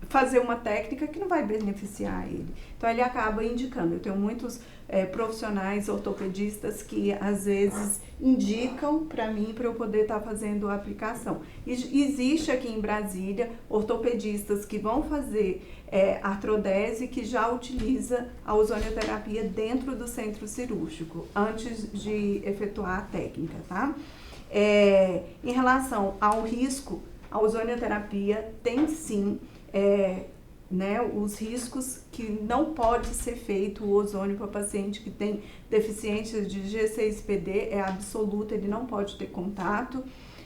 Speaker 2: fazer uma técnica que não vai beneficiar ele. Então, ele acaba indicando. Eu tenho muitos profissionais ortopedistas que, às vezes, indicam para mim para eu poder estar fazendo a aplicação. Existe aqui em Brasília ortopedistas que vão fazer artrodese que já utiliza a ozonioterapia dentro do centro cirúrgico, antes de efetuar a técnica, tá? Em relação ao risco, a ozonioterapia tem sim os riscos que não pode ser feito o ozônio para paciente que tem deficiência de G6PD, é absoluto, ele não pode ter contato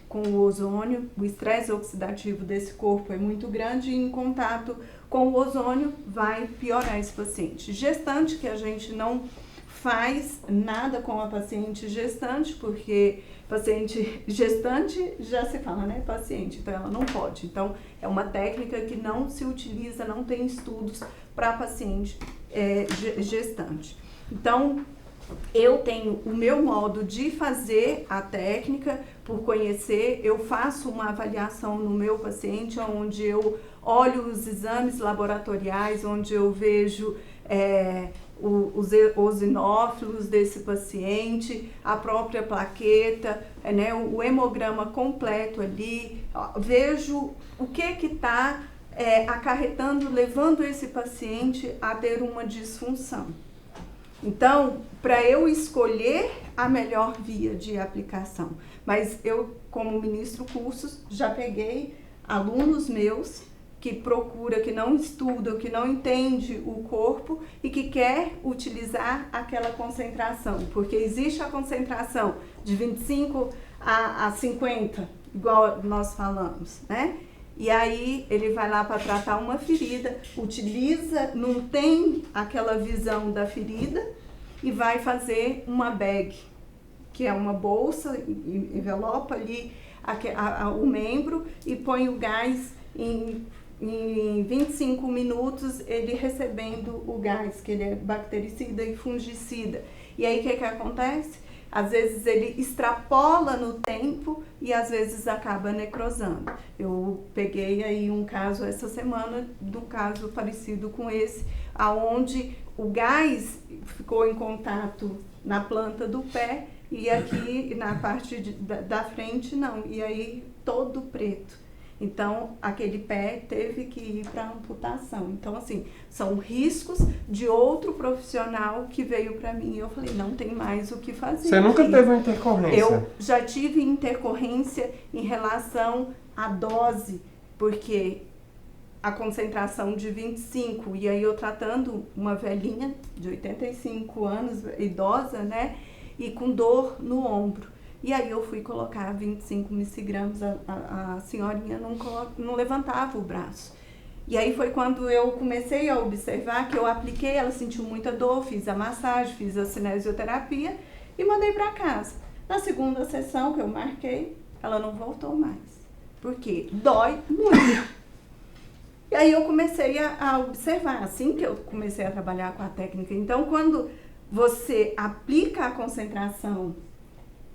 Speaker 2: com o ozônio. O estresse oxidativo desse corpo é muito grande e em contato com o ozônio vai piorar esse paciente. Gestante, que a gente não faz nada com a paciente gestante, porque paciente gestante já se fala, né? Paciente, então ela não pode. Então, é uma técnica que não se utiliza, não tem estudos para paciente gestante. Então, eu tenho o meu modo de fazer a técnica, por conhecer, eu faço uma avaliação no meu paciente, onde eu olho os exames laboratoriais, onde eu vejo os eosinófilos desse paciente, a própria plaqueta, o hemograma completo ali, vejo o que está acarretando, levando esse paciente a ter uma disfunção. Então, para eu escolher a melhor via de aplicação, mas eu, como ministro cursos, já peguei alunos meus que procura, que não estuda, que não entende o corpo e que quer utilizar aquela concentração, porque existe a concentração de 25 a 50, igual nós falamos, né? E aí ele vai lá para tratar uma ferida, utiliza, não tem aquela visão da ferida e vai fazer uma bag, que é uma bolsa, envelopa ali o membro e põe o gás em 25 minutos, ele recebendo o gás, que ele é bactericida e fungicida. E aí o que acontece? Às vezes ele extrapola no tempo e às vezes acaba necrosando. Eu peguei aí um caso essa semana, de um caso parecido com esse, aonde o gás ficou em contato na planta do pé e aqui na parte da frente não, e aí todo preto. Então, aquele pé teve que ir para amputação. Então, assim, são riscos de outro profissional que veio para mim. E eu falei, não tem mais o que fazer.
Speaker 1: Você nunca teve uma intercorrência?
Speaker 2: Eu já tive intercorrência em relação à dose, porque a concentração de 25, e aí eu tratando uma velhinha de 85 anos, idosa, né, e com dor no ombro. E aí eu fui colocar 25 microgramas, a senhorinha não levantava o braço. E aí foi quando eu comecei a observar que eu apliquei, ela sentiu muita dor, fiz a massagem, fiz a cinesioterapia e mandei para casa. Na segunda sessão que eu marquei, ela não voltou mais. Por quê? Dói muito. E aí eu comecei a observar, assim que eu comecei a trabalhar com a técnica. Então, quando você aplica a concentração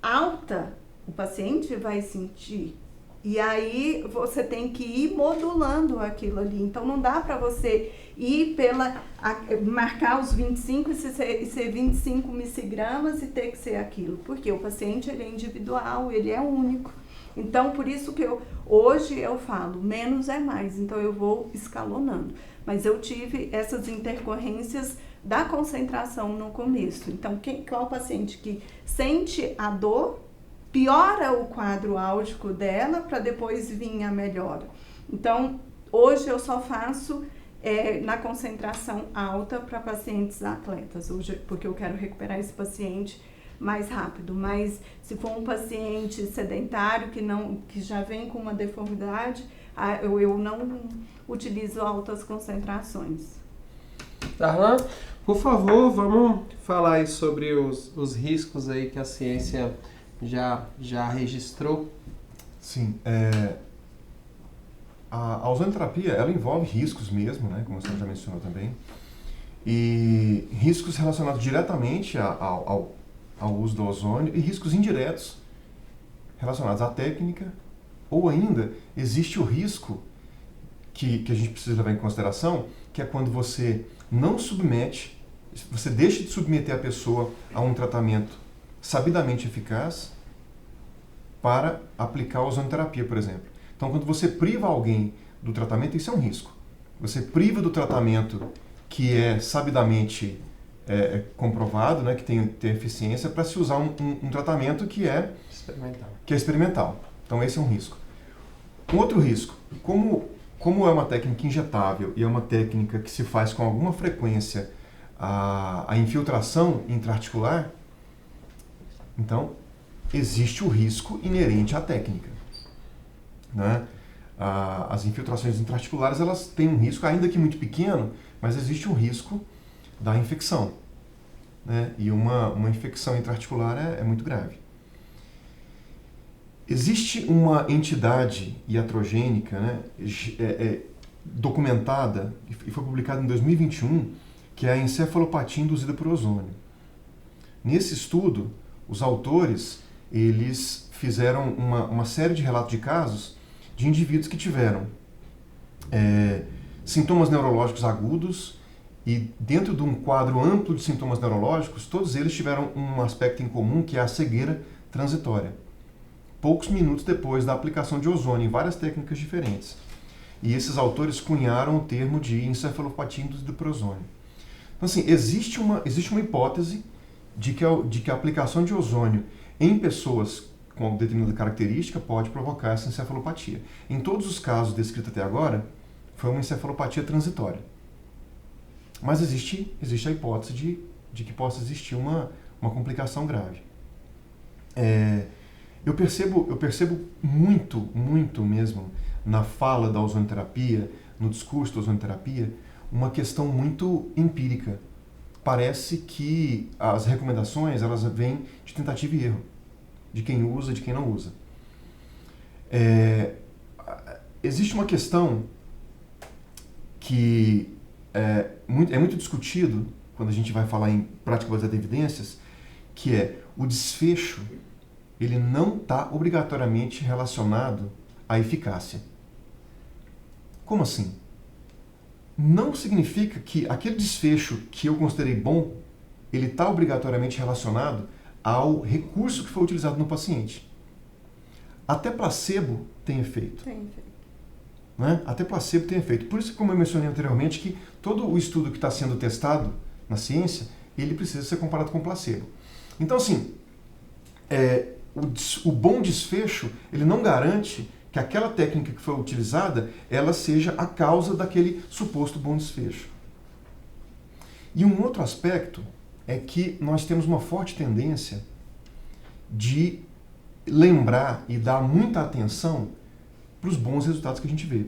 Speaker 2: alta, o paciente vai sentir. E aí você tem que ir modulando aquilo ali. Então não dá para você ir marcar os 25 e ser 25 microgramas e ter que ser aquilo. Porque o paciente ele é individual, ele é único. Então por isso que hoje eu falo, menos é mais. Então eu vou escalonando. Mas eu tive essas intercorrências da concentração no começo. Então, qual paciente que sente a dor, piora o quadro álgico dela para depois vir a melhora. Então, hoje eu só faço na concentração alta para pacientes atletas, hoje, porque eu quero recuperar esse paciente mais rápido. Mas se for um paciente sedentário que já vem com uma deformidade, eu não utilizo altas concentrações.
Speaker 1: Darlan, por favor, vamos falar aí sobre os riscos aí que a ciência já registrou.
Speaker 3: Sim, a ozonoterapia, ela envolve riscos mesmo, né, como você já mencionou também, e riscos relacionados diretamente ao uso do ozônio e riscos indiretos relacionados à técnica, ou ainda existe o risco que a gente precisa levar em consideração, que é quando você não submete, você deixa de submeter a pessoa a um tratamento sabidamente eficaz para aplicar a ozonoterapia, por exemplo. Então, quando você priva alguém do tratamento, isso é um risco. Você priva do tratamento que é sabidamente comprovado, né, que tem eficiência, para se usar um tratamento que é experimental. Então, esse é um risco. Um outro risco, como é uma técnica injetável e é uma técnica que se faz com alguma frequência a infiltração intraarticular, então existe o risco inerente à técnica, né? As infiltrações intraarticulares, elas têm um risco, ainda que muito pequeno, mas existe um risco da infecção, né? E uma infecção intraarticular é muito grave. Existe uma entidade iatrogênica, né, documentada e foi publicada em 2021, que é a encefalopatia induzida por ozônio. Nesse estudo, os autores eles fizeram uma série de relatos de casos de indivíduos que tiveram sintomas neurológicos agudos e dentro de um quadro amplo de sintomas neurológicos, todos eles tiveram um aspecto em comum, que é a cegueira transitória. Poucos minutos depois da aplicação de ozônio em várias técnicas diferentes. E esses autores cunharam o termo de encefalopatia induzida por ozônio. Então, assim, existe uma hipótese de que a aplicação de ozônio em pessoas com determinada característica pode provocar essa encefalopatia. Em todos os casos descritos até agora, foi uma encefalopatia transitória. Mas existe a hipótese de que possa existir uma complicação grave. Eu percebo muito mesmo na fala da ozonoterapia, no discurso da ozonoterapia, uma questão muito empírica. Parece que as recomendações elas vêm de tentativa e erro, de quem usa, de quem não usa. Existe uma questão que é muito discutido quando a gente vai falar em prática baseada em evidências, que é o desfecho, ele não está obrigatoriamente relacionado à eficácia. Como assim? Não significa que aquele desfecho que eu considerei bom, ele está obrigatoriamente relacionado ao recurso que foi utilizado no paciente. Até placebo tem efeito.
Speaker 2: Tem efeito.
Speaker 3: Né? Até placebo tem efeito. Por isso, como eu mencionei anteriormente, que todo o estudo que está sendo testado na ciência, ele precisa ser comparado com placebo. Então, assim, o bom desfecho, ele não garante que aquela técnica que foi utilizada, ela seja a causa daquele suposto bom desfecho. E um outro aspecto é que nós temos uma forte tendência de lembrar e dar muita atenção para os bons resultados que a gente vê.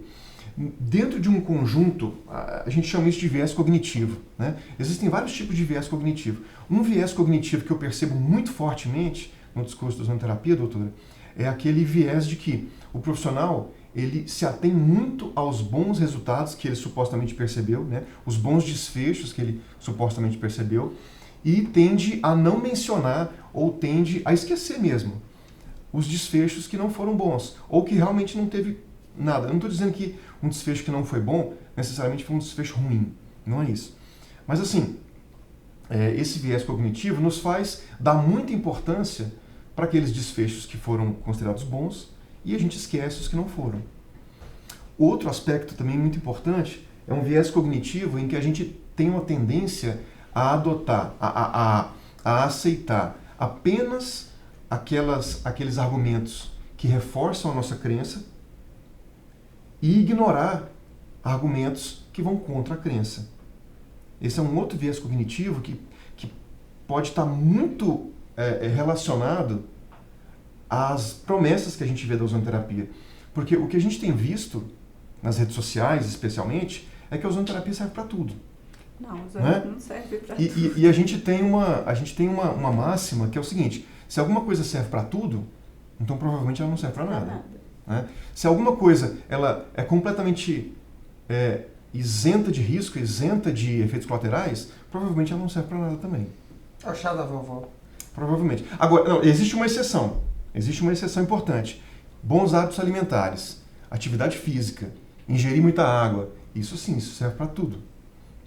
Speaker 3: Dentro de um conjunto, a gente chama isso de viés cognitivo, né? Existem vários tipos de viés cognitivo. Um viés cognitivo que eu percebo muito fortemente no discurso da ozonoterapia, doutora, é aquele viés de que o profissional, ele se atém muito aos bons resultados que ele supostamente percebeu, né? Os bons desfechos que ele supostamente percebeu, e tende a não mencionar ou tende a esquecer mesmo os desfechos que não foram bons, ou que realmente não teve nada. Eu não estou dizendo que um desfecho que não foi bom, necessariamente foi um desfecho ruim. Não é isso. Mas assim, esse viés cognitivo nos faz dar muita importância para aqueles desfechos que foram considerados bons e a gente esquece os que não foram. Outro aspecto também muito importante é um viés cognitivo em que a gente tem uma tendência a adotar, a aceitar apenas aqueles argumentos que reforçam a nossa crença e ignorar argumentos que vão contra a crença. Esse é um outro viés cognitivo que pode estar muito relacionado às promessas que a gente vê da ozonoterapia. Porque o que a gente tem visto, nas redes sociais especialmente, é que a ozonoterapia serve para tudo.
Speaker 2: Não, não serve para tudo.
Speaker 3: E a gente tem uma máxima que é o seguinte: se alguma coisa serve para tudo, então provavelmente ela não serve para nada. Né? Se alguma coisa ela é completamente isenta de risco, isenta de efeitos colaterais, provavelmente ela não serve para nada também.
Speaker 1: É o chá da vovó.
Speaker 3: Provavelmente. Agora, não, existe uma exceção. Existe uma exceção importante. Bons hábitos alimentares, atividade física, ingerir muita água. Isso sim, isso serve para tudo.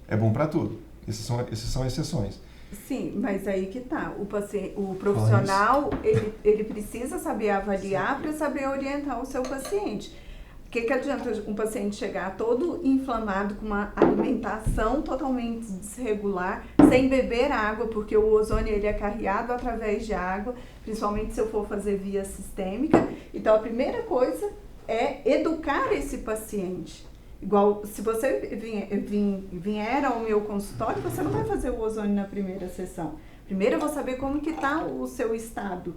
Speaker 3: É bom para tudo. Essas são exceções.
Speaker 2: Sim, mas aí que tá. O profissional, ele precisa saber avaliar para saber orientar o seu paciente. O que adianta um paciente chegar todo inflamado, com uma alimentação totalmente desregular, sem beber água, porque o ozônio ele é carreado através de água, principalmente se eu for fazer via sistêmica. Então, a primeira coisa é educar esse paciente. Igual, se você vier ao meu consultório, você não vai fazer o ozônio na primeira sessão. Primeiro eu vou saber como que está o seu estado,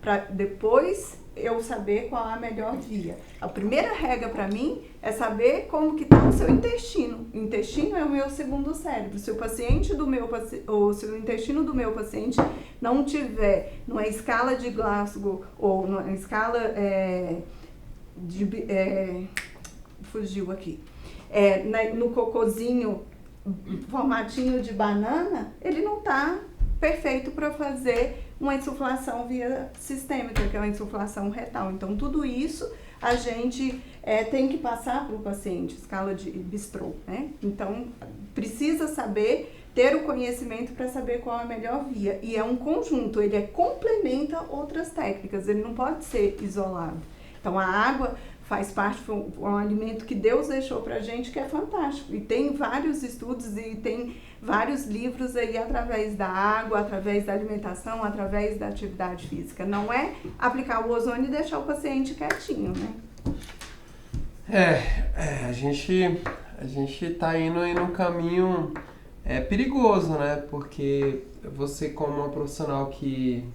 Speaker 2: para depois eu saber qual é a melhor via. A primeira regra para mim é saber como que está o seu intestino. O intestino é o meu segundo cérebro. Se o paciente ou se o intestino do meu paciente não tiver numa escala de Glasgow ou numa escala fugiu aqui, no cocôzinho, formatinho de banana, ele não está perfeito para fazer uma insuflação via sistêmica, que é uma insuflação retal. Então, tudo isso a gente tem que passar para o paciente, escala de Bistrot, né? Então, precisa saber, ter o conhecimento para saber qual é a melhor via. E é um conjunto, ele complementa outras técnicas, ele não pode ser isolado. Então, a água faz parte, foi um alimento que Deus deixou pra gente, que é fantástico. E tem vários estudos e tem vários livros aí através da água, através da alimentação, através da atividade física. Não é aplicar o ozônio e deixar o paciente quietinho, né?
Speaker 1: A gente tá indo aí num caminho perigoso, né? Porque você, como uma profissional que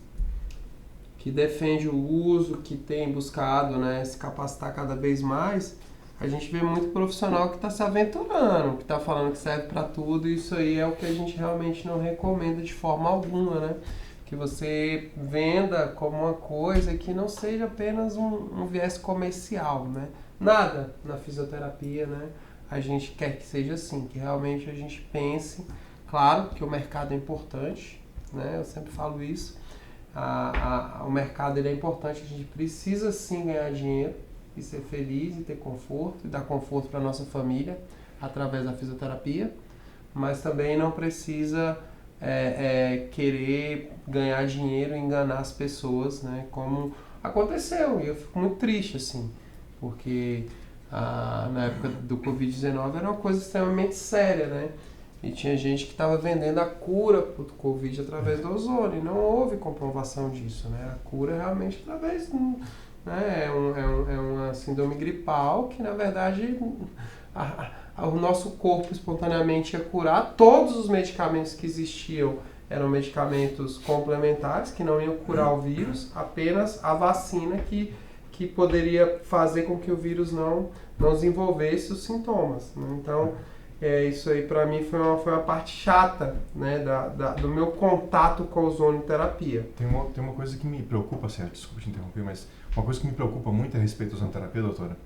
Speaker 1: defende o uso, que tem buscado, né, se capacitar cada vez mais, a gente vê muito profissional que está se aventurando, que está falando que serve para tudo, e isso aí é o que a gente realmente não recomenda de forma alguma, né? que você venda como uma coisa que não seja apenas um viés comercial, né? Nada na fisioterapia, né? A gente quer que seja assim, que realmente a gente pense, claro que o mercado é importante, né? Eu sempre falo isso, o mercado ele é importante, a gente precisa sim ganhar dinheiro e ser feliz e ter conforto e dar conforto para nossa família através da fisioterapia, mas também não precisa querer ganhar dinheiro e enganar as pessoas, né? Como aconteceu, e eu fico muito triste assim, porque na época do Covid-19 era uma coisa extremamente séria, né? E tinha gente que estava vendendo a cura para o Covid através do ozônio, e não houve comprovação disso, né? A cura realmente através, né? É uma síndrome gripal que, na verdade, o nosso corpo espontaneamente ia curar. Todos os medicamentos que existiam eram medicamentos complementares, que não iam curar o vírus, apenas a vacina que poderia fazer com que o vírus não desenvolvesse os sintomas, né? Então, isso aí para mim foi uma parte chata, né, do meu contato com a ozonioterapia.
Speaker 3: Tem uma coisa que me preocupa, Sérgio, desculpa te interromper, mas uma coisa que me preocupa muito a respeito da ozonoterapia, doutora,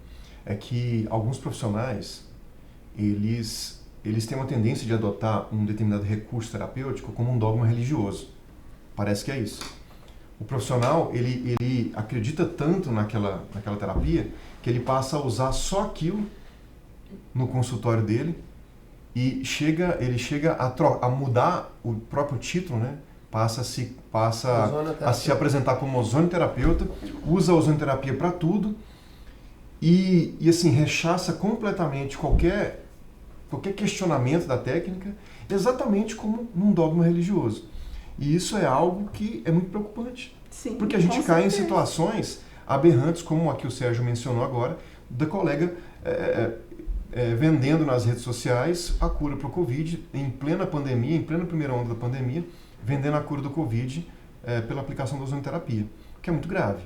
Speaker 3: é que alguns profissionais, eles têm uma tendência de adotar um determinado recurso terapêutico como um dogma religioso. Parece que é isso. O profissional, ele acredita tanto naquela terapia que ele passa a usar só aquilo no consultório dele e ele chega a mudar o próprio título, né? Passa a se apresentar como ozonioterapeuta, usa a ozonioterapia para tudo e assim, rechaça completamente qualquer questionamento da técnica, exatamente como num dogma religioso. E isso é algo que é muito preocupante.
Speaker 2: Sim,
Speaker 3: porque a gente cai em situações aberrantes, como a que o Sérgio mencionou agora, da colega vendendo nas redes sociais a cura para o Covid, em plena pandemia, em plena primeira onda da pandemia, vendendo a cura do Covid pela aplicação da ozonioterapia, que é muito grave,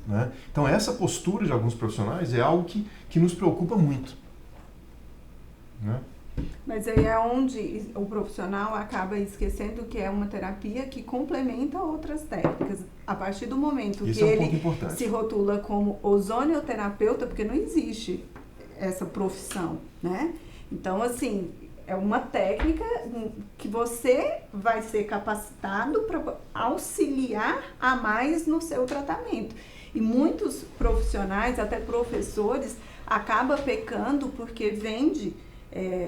Speaker 3: né? Então essa postura de alguns profissionais é algo que nos preocupa muito, né?
Speaker 2: Mas aí é onde o profissional acaba esquecendo que é uma terapia que complementa outras técnicas. A partir do momento
Speaker 3: Isso
Speaker 2: que
Speaker 3: é um ponto
Speaker 2: ele
Speaker 3: importante.
Speaker 2: se rotula como ozonioterapeuta, porque não existe essa profissão, né? Então, assim, é uma técnica que você vai ser capacitado para auxiliar a mais no seu tratamento. E muitos profissionais, até professores, acabam pecando porque vende.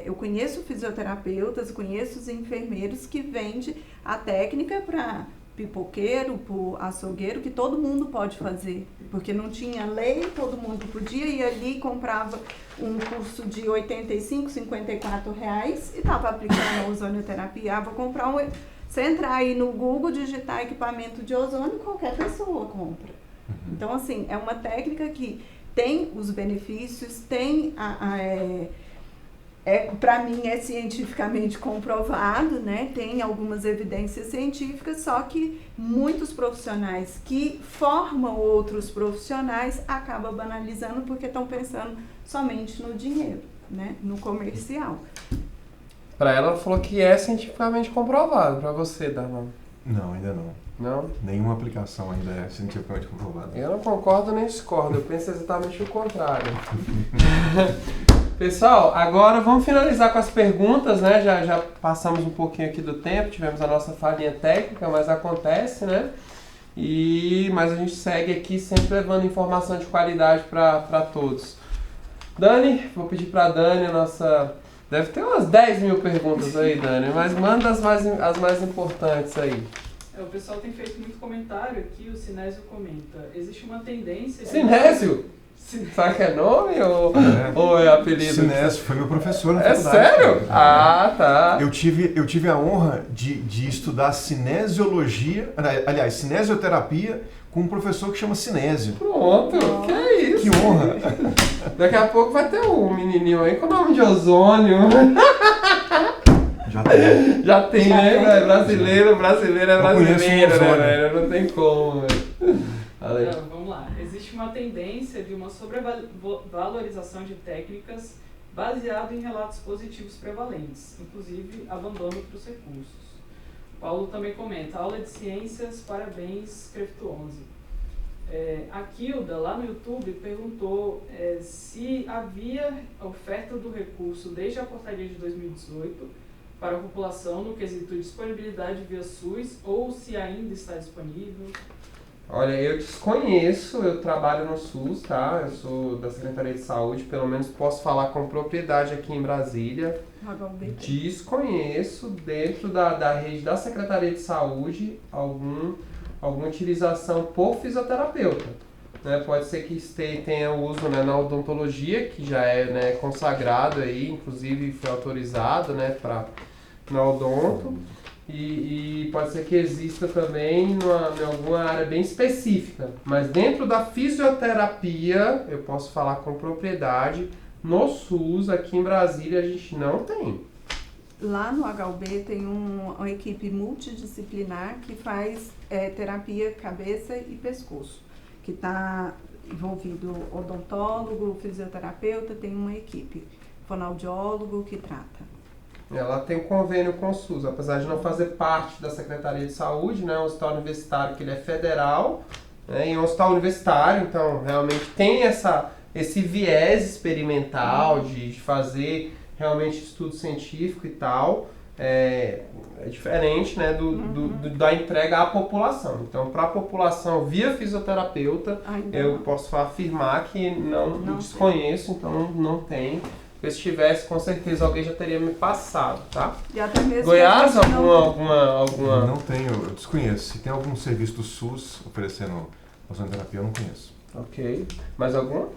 Speaker 2: Eu conheço fisioterapeutas, conheço os enfermeiros que vendem a técnica para pipoqueiro, para açougueiro, que todo mundo pode fazer, porque não tinha lei, todo mundo podia ir ali e comprava um curso de R$85, R$54 e estava aplicando a ozonioterapia. Vou comprar você entrar aí no Google, digitar equipamento de ozônio, qualquer pessoa compra. Então, assim, é uma técnica que tem os benefícios, tem para mim é cientificamente comprovado, né? Tem algumas evidências científicas, só que muitos profissionais que formam outros profissionais acabam banalizando porque estão pensando somente no dinheiro, né? No comercial.
Speaker 1: Para ela falou que é cientificamente comprovado. Para você, Darlan?
Speaker 3: Não, ainda não.
Speaker 1: Não?
Speaker 3: Nenhuma aplicação ainda é cientificamente comprovada.
Speaker 1: Eu não concordo nem discordo, eu penso exatamente o contrário. Pessoal, agora vamos finalizar com as perguntas, né? Já passamos um pouquinho aqui do tempo, tivemos a nossa falhinha técnica, mas acontece, né? Mas a gente segue aqui sempre levando informação de qualidade para todos. Dani, vou pedir para a Dani, deve ter umas 10 mil perguntas aí, Dani, mas manda as mais importantes aí.
Speaker 4: O pessoal tem feito muito comentário aqui, o Sinésio comenta. Existe uma tendência...
Speaker 1: Sinésio? Sabe que é nome ou é apelido?
Speaker 3: Sinésio, foi meu professor na
Speaker 1: faculdade. É sério? Ah, tá.
Speaker 3: Eu tive a honra de estudar cinesiologia, aliás, cinesioterapia, com um professor que chama Sinésio.
Speaker 1: Pronto, que é isso?
Speaker 3: Que honra.
Speaker 1: Daqui a pouco vai ter um menininho aí com o nome de Ozônio. Já tem, né, velho? Brasileiro é brasileiro, né, velho? Não tem como, velho.
Speaker 4: Vamos lá. Existe uma tendência de uma sobrevalorização de técnicas baseado em relatos positivos prevalentes, inclusive abandono para os recursos. Paulo também comenta, aula de ciências, parabéns, Crefto 11. A Kilda, lá no YouTube, perguntou se havia oferta do recurso desde a portaria de 2018 para a população no quesito de disponibilidade via SUS ou se ainda está disponível.
Speaker 1: Olha, eu desconheço, eu trabalho no SUS, tá? Eu sou da Secretaria de Saúde, pelo menos posso falar com propriedade aqui em Brasília. Desconheço dentro da rede da Secretaria de Saúde alguma utilização por fisioterapeuta. Né? Pode ser que tenha uso, né, na odontologia, que já é, né, consagrado aí, inclusive foi autorizado, né, na odonto. E pode ser que exista também em alguma área bem específica. Mas dentro da fisioterapia, eu posso falar com propriedade, no SUS, aqui em Brasília, a gente não tem.
Speaker 2: Lá no HUB tem uma equipe multidisciplinar que faz terapia cabeça e pescoço, que está envolvido odontólogo, fisioterapeuta, tem uma equipe, fonoaudiólogo que trata.
Speaker 1: Ela tem um convênio com o SUS, apesar de não fazer parte da Secretaria de Saúde, né? O hospital universitário, que ele é federal, né? E é um hospital universitário, então realmente tem esse viés experimental de fazer realmente estudo científico e tal. É diferente, né, da entrega à população. Então, para a população via fisioterapeuta, eu posso afirmar que não desconheço, então não tem. Porque se tivesse, com certeza alguém já teria me passado, tá?
Speaker 2: E até mesmo
Speaker 1: Goiás, alguma...
Speaker 3: Não tenho, eu desconheço. Se tem algum serviço do SUS oferecendo ozonoterapia, eu não conheço.
Speaker 1: Ok. Mais algum?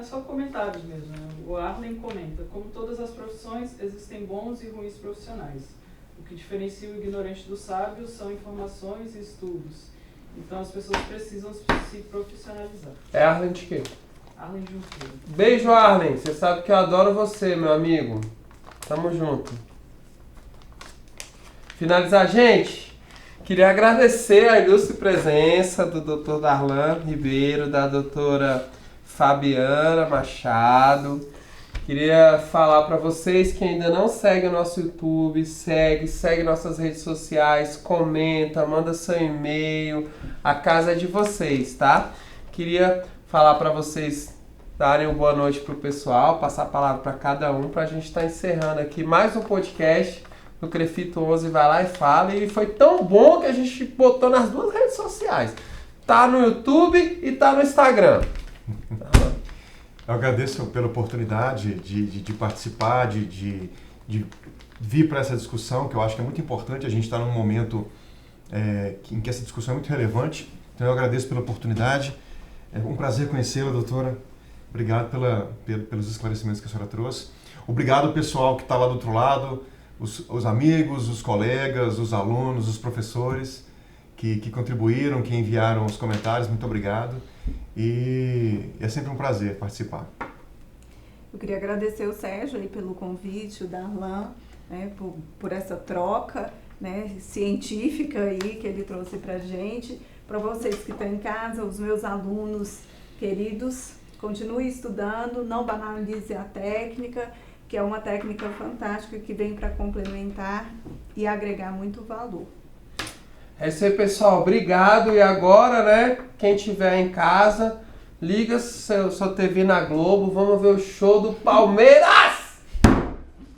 Speaker 4: Só comentários mesmo. Né? O Arlen comenta, como todas as profissões, existem bons e ruins profissionais. O que diferencia o ignorante do sábio são informações e estudos. Então as pessoas precisam se profissionalizar.
Speaker 1: É Arlen de quê?
Speaker 4: Arlen Junqueira.
Speaker 1: Beijo, Arlen. Você sabe que eu adoro você, meu amigo. Tamo junto. Finalizar, gente. Queria agradecer a ilustre presença do Dr. Darlan Ribeiro, da doutora Fabiana Machado. Queria falar para vocês que ainda não seguem o nosso YouTube, segue nossas redes sociais, comenta, manda seu e-mail. A casa é de vocês, tá? Queria falar para vocês darem uma boa noite pro pessoal, passar a palavra para cada um, pra gente estar encerrando aqui mais um podcast do Crefito 11. Vai lá e fala. E foi tão bom que a gente botou nas duas redes sociais. Tá no YouTube e tá no Instagram.
Speaker 3: Eu agradeço pela oportunidade de participar, de vir para essa discussão, que eu acho que é muito importante. A gente está num momento em que essa discussão é muito relevante. Então eu agradeço pela oportunidade. É um prazer conhecê-la, doutora. Obrigado pelos esclarecimentos que a senhora trouxe. Obrigado, pessoal que está lá do outro lado, os amigos, os colegas, os alunos, os professores que contribuíram, que enviaram os comentários. Muito obrigado. E é sempre um prazer participar.
Speaker 2: Eu queria agradecer o Sérgio aí pelo convite, o Darlan, né, por essa troca, né, científica aí que ele trouxe para a gente. Para vocês que estão em casa, os meus alunos queridos, continue estudando, não banalize a técnica, que é uma técnica fantástica que vem para complementar e agregar muito valor.
Speaker 1: É isso aí, pessoal. Obrigado. E agora, né, quem estiver em casa, liga sua TV na Globo, vamos ver o show do Palmeiras!